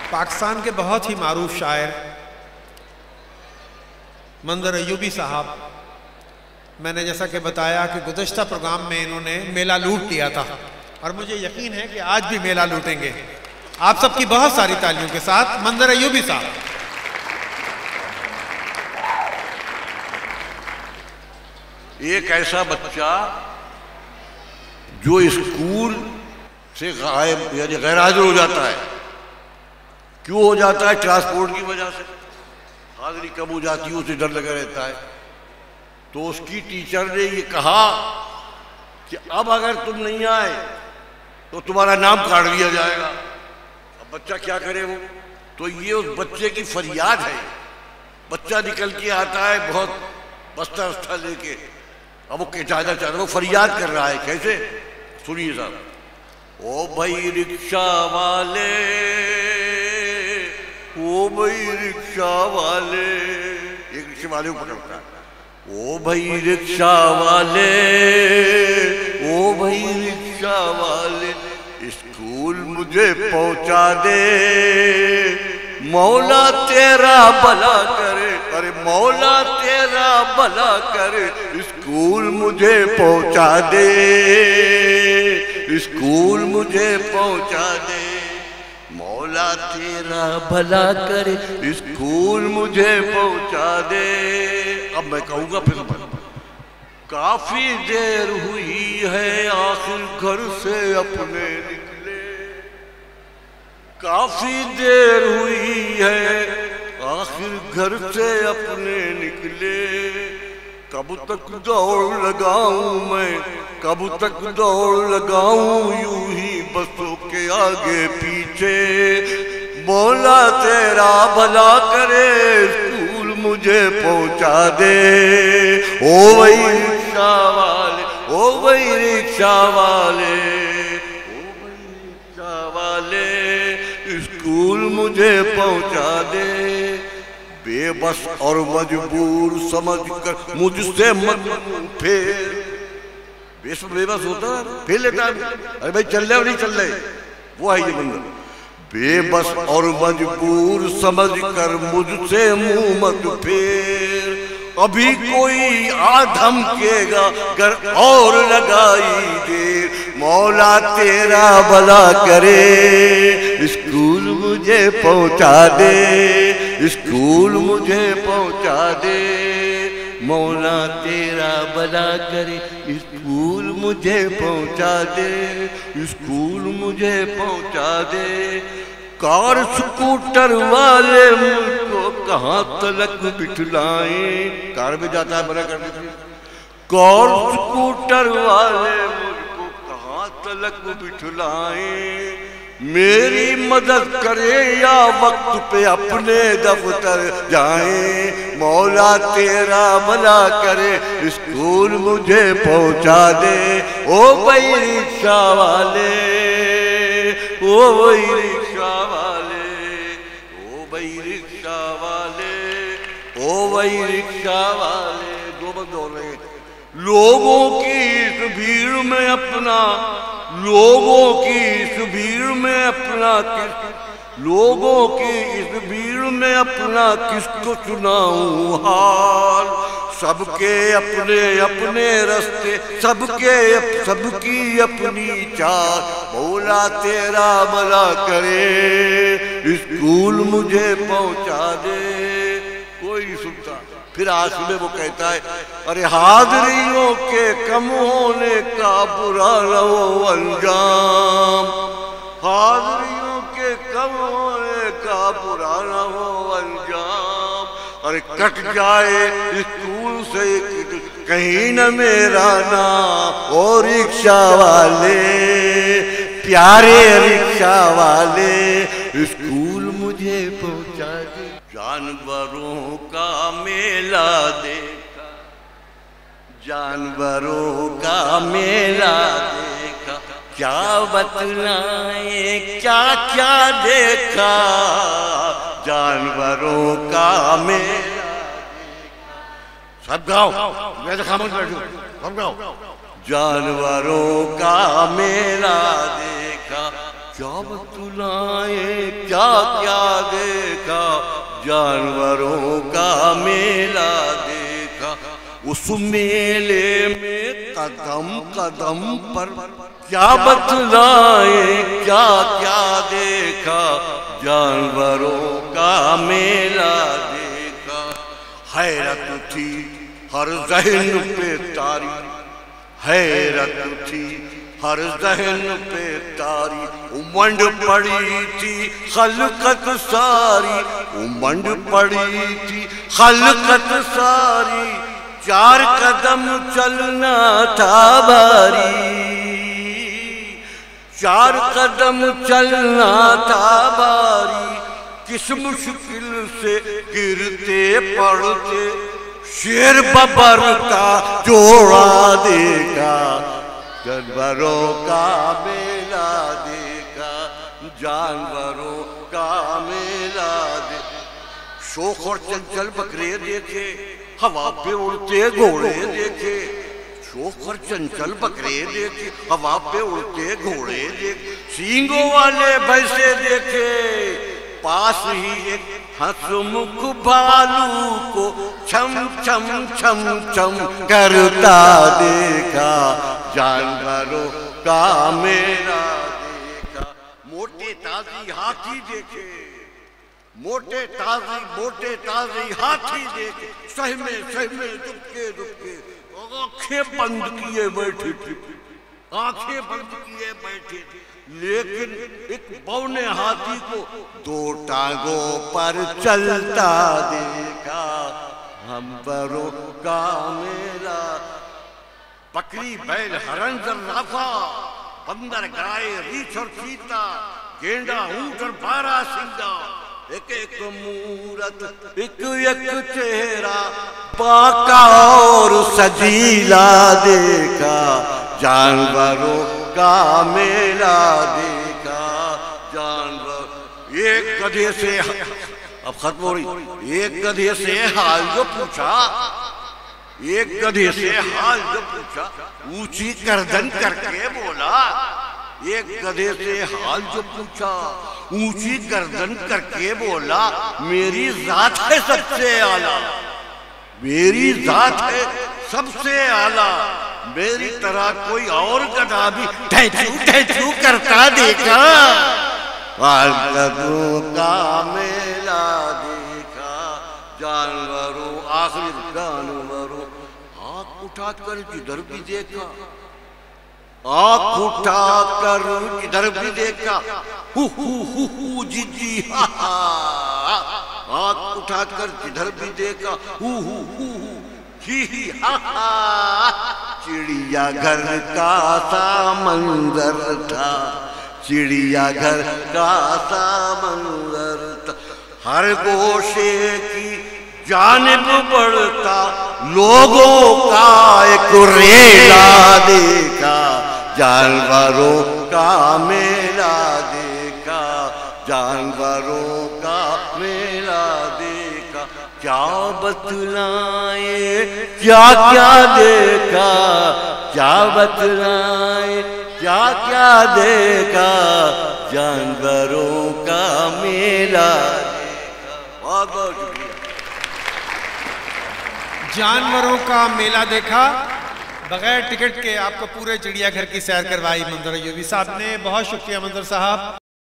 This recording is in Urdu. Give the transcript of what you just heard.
پاکستان کے بہت ہی معروف شاعر منظر ایوبی صاحب، میں نے جیسا کہ بتایا کہ گزشتہ پروگرام میں انہوں نے میلہ لوٹ لیا تھا، اور مجھے یقین ہے کہ آج بھی میلہ لوٹیں گے۔ آپ سب کی بہت ساری تالیوں کے ساتھ منظر ایوبی صاحب۔ ایک ایسا بچہ جو اسکول سے غائب یعنی غیر حاضر ہو جاتا ہے، کیوں ہو جاتا ہے؟ ٹرانسپورٹ کی وجہ سے حاضری کم ہو جاتی ہے، اسے ڈر لگا رہتا ہے۔ تو اس کی ٹیچر نے یہ کہا کہ اب اگر تم نہیں آئے تو تمہارا نام کاٹ دیا جائے گا۔ اب بچہ کیا کرے وہ؟ تو یہ اس بچے کی فریاد ہے۔ بچہ نکل کے آتا ہے بہت بستہ وستہ لے کے، اب وہ کٹانا چاہتا ہے، وہ فریاد کر رہا ہے۔ کیسے؟ سنیے صاحب۔ او بھائی رکشہ والے، او بھائی رکشہ والے، ایک رکشے والے کو پکڑتا ہے۔ او بھائی رکشہ والے، او بھائی رکشہ والے، اسکول مجھے پہنچا دے، مولا تیرا بھلا کرے، ارے مولا تیرا بھلا کرے، اسکول مجھے پہنچا دے، اسکول مجھے پہنچا دے، مولا تیرا بھلا کرے، اسکول مجھے پہنچا دے۔ اب میں کہوں گا پھر کافی دیر ہوئی ہے آخر گھر سے اپنے نکلے، کافی دیر ہوئی ہے آخر گھر سے اپنے نکلے، کب تک دوڑ لگاؤں میں، کب تک دوڑ لگاؤں یوں ہی بسوں کے آگے پیچھے، مولا تیرا بھلا کرے، اسکول مجھے پہنچا دے۔ او بھائی رکشہ والے، او بھائی رکشہ والے، او بھائی رکشہ والے، اسکول مجھے پہنچا دے۔ بے بس اور مجبور سمجھ کر مجھ سے مجنون پھیر، بے بس ہوتا ہے پھیر لیتا ہے، ارے بھائی چل رہے اور نہیں چل رہے، وہ ہے یہ بندہ۔ بے بس اور مجبور سمجھ کر مجھ سے منہ مت پھیر، ابھی کوئی آ دھمکے گا گر اور لگائی دیر، مولا تیرا بھلا کرے، اسکول مجھے پہنچا دے، اسکول مجھے پہنچا دے، مولا تیرا بھلا کرے، اسکول مجھے پہنچا دے، اسکول مجھے پہنچا دے۔ کار سکوٹر والے مجھ کو کہاں تلک بٹھلائیں، کار میں جاتا ہے برا کرنے سے، کار سکوٹر والے مجھ کو کہاں تلک بٹھلائیں، میری مدد کرے یا وقت پہ اپنے دفتر جائیں، مولا تیرا بھلا کرے، اسکول مجھے پہنچا دے۔ او بھائی رکشہ والے، او بھائی رکشہ والے، او بھائی رکشہ والے، او بھائی رکشہ والے، دو بند ہو رہے ہیں۔ لوگوں کی اس بھیڑ میں اپنا، لوگوں کی اس بھیڑ میں اپنا کس، لوگوں کی اس بھیڑ میں اپنا کس کو سناؤں حال، سب کے اپنے اپنے رستے، سب کی اپنی چال، مولا تیرا بھلا کرے، اسکول مجھے پہنچا دے۔ کوئی نہیں سنتا۔ پھر آخر میں وہ کہتا ہے، ارے حاضریوں کے کم ہونے کا برا نہ ہو انجام، حاضریوں کے کم ہونے کا برا نہ ہو انجام، ارے کٹ جائے اسکول سے کہیں نہ میرا نام، اور رکشہ والے، پیارے رکشہ والے، اسکول مجھے پہنچا دے۔ جانوروں کا میلہ دیکھا، جانوروں کا میلہ دیکھا، کیا بتلائیں کیا کیا دیکھا، جانوروں کا میلہ دیکھا۔ سب گاؤ، میں تو خاموش بیٹھوں، سب گاؤ۔ جانوروں کا میلہ دیکھا، کیا بتلائیں کیا کیا دیکھا، جانوروں کا میلہ دیکھا، اس میلے میں قدم قدم پر کیا بتلائیں کیا کیا دیکھا، جانوروں کا میلہ دیکھا۔ حیرت تھی ہر ذہن پہ تاری، حیرت تھی ہر ذہن پہ تاری، امنڈ پڑی تھی خلقت ساری، امنڈ پڑی تھی خلقت ساری، چار قدم چلنا تھا باری، چار قدم چلنا تھا باری، کس مشکل سے گرتے پڑتے، شیر ببر کا جوڑا دیکھا، جانوروں کا میلہ دیکھا، جانوروں کا میلہ دیکھا۔ شوخ اور چنچل بکرے دیکھے، ہوا پہ اڑتے گھوڑے دیکھے، شوخ اور چنچل بکرے دیکھے، ہوا پہ اڑتے گھوڑے دیکھے، سینگوں والے بھینسے دیکھے، پاس ہی ایک ہنسمکھ بھالو کو چھم چھم چھم چھم کرتا دیکھا، جانوروں کا میلہ دیکھا۔ موٹے تازی ہاتھی دیکھے، موٹے تازی ہاتھی دیکھے، سہمے دبکے دبکے، آنکھیں بند کیے بیٹھے تھے، آنکھیں بند کیے بیٹھے تھے، لیکن ایک بونے ہاتھی کو دو ٹانگوں پر چلتا دیکھا، ہمبروں کا میلہ۔ بکری بیل ہرن زرافہ، بندر گائے ریچھ اور چیتا، گینڈا اونٹ اور بارہ سنگا، ایک ایک مورت ایک ایک چہرہ پاکا اور سجیلا دیکھا، جانوروں کا میلہ دیکھا، جانور۔ ایک گدھے سے اب ختم ہو رہی، ایک گدھے سے حال جو پوچھا، ایک گدھے سے حال جو پوچھا، اونچی گردن کر کے بولا، ایک گدھے سے حال جو پوچھا، اونچی گردن کر کے بولا، میری ذات ہے سب سے اعلیٰ، میری ذات ہے سب سے اعلیٰ، میری طرح کوئی اور گدھا بھی ٹھہچو ٹھہچو کرتا دیکھا، جانوروں کا میلہ دیکھا، جانوروں آخر جانوروں۔ آنکھ اٹھا کر جدھر بھی دیکھا، آنکھ اٹھا کر جدھر بھی دیکھا، ہو جی جی ہا ہا، آنکھ اٹھا کر جدھر بھی دیکھا، ہو ہی ہی ہا ہا، چڑیا گھر کا سا منظر تھا، چڑیا گھر کا سا منظر تھا، ہر گوشے کی جانب بڑھتا لوگوں کا ایک ریلا دیکھا، جانوروں کا میلہ دیکھا، جانوروں کا میلہ دیکھا، کیا بتلائیں کیا کیا دیکھا، کیا بتلائیں کیا کیا دیکھا، جانوروں کا میلہ دیکھا۔ بہت بہت شکریہ۔ جانوروں کا میلہ دیکھا، بغیر ٹکٹ کے آپ کو پورے چڑیا گھر کی سیر کروائی منظر ایوبی صاحب نے، بہت شکریہ منظر صاحب۔